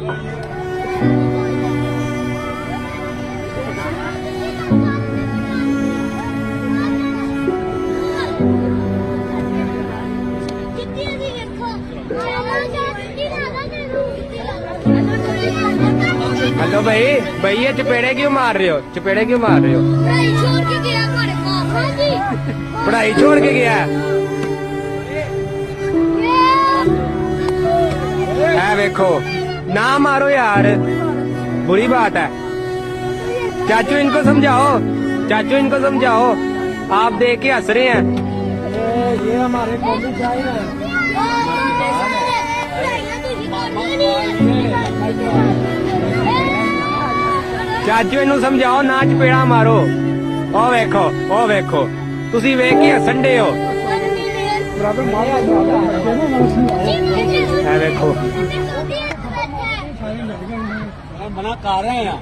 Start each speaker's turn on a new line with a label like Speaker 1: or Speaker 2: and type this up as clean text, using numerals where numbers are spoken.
Speaker 1: Hello भाई, भाई ये चपेड़े क्यों मार रहे हो? चपेड़े क्यों मार रहे हो?
Speaker 2: पढ़ाई छोड़ के गया हमारे पापा जी।
Speaker 1: पढ़ाई छोड़ के गया है? देखो ना मारो यार, बुरी बात है। चाचू इनको समझाओ, चाचू इनको समझाओ, आप देख के हंस रहे हैं।
Speaker 3: ये हमारे कॉलेज आए हैं।
Speaker 1: चाचू इनू समझाओ ना चपेड़ा मारो। ओ वेखो, ओ वेखो, तुसी वेख के हसन डे हो। है वेखो
Speaker 3: मना कर रहे हैं।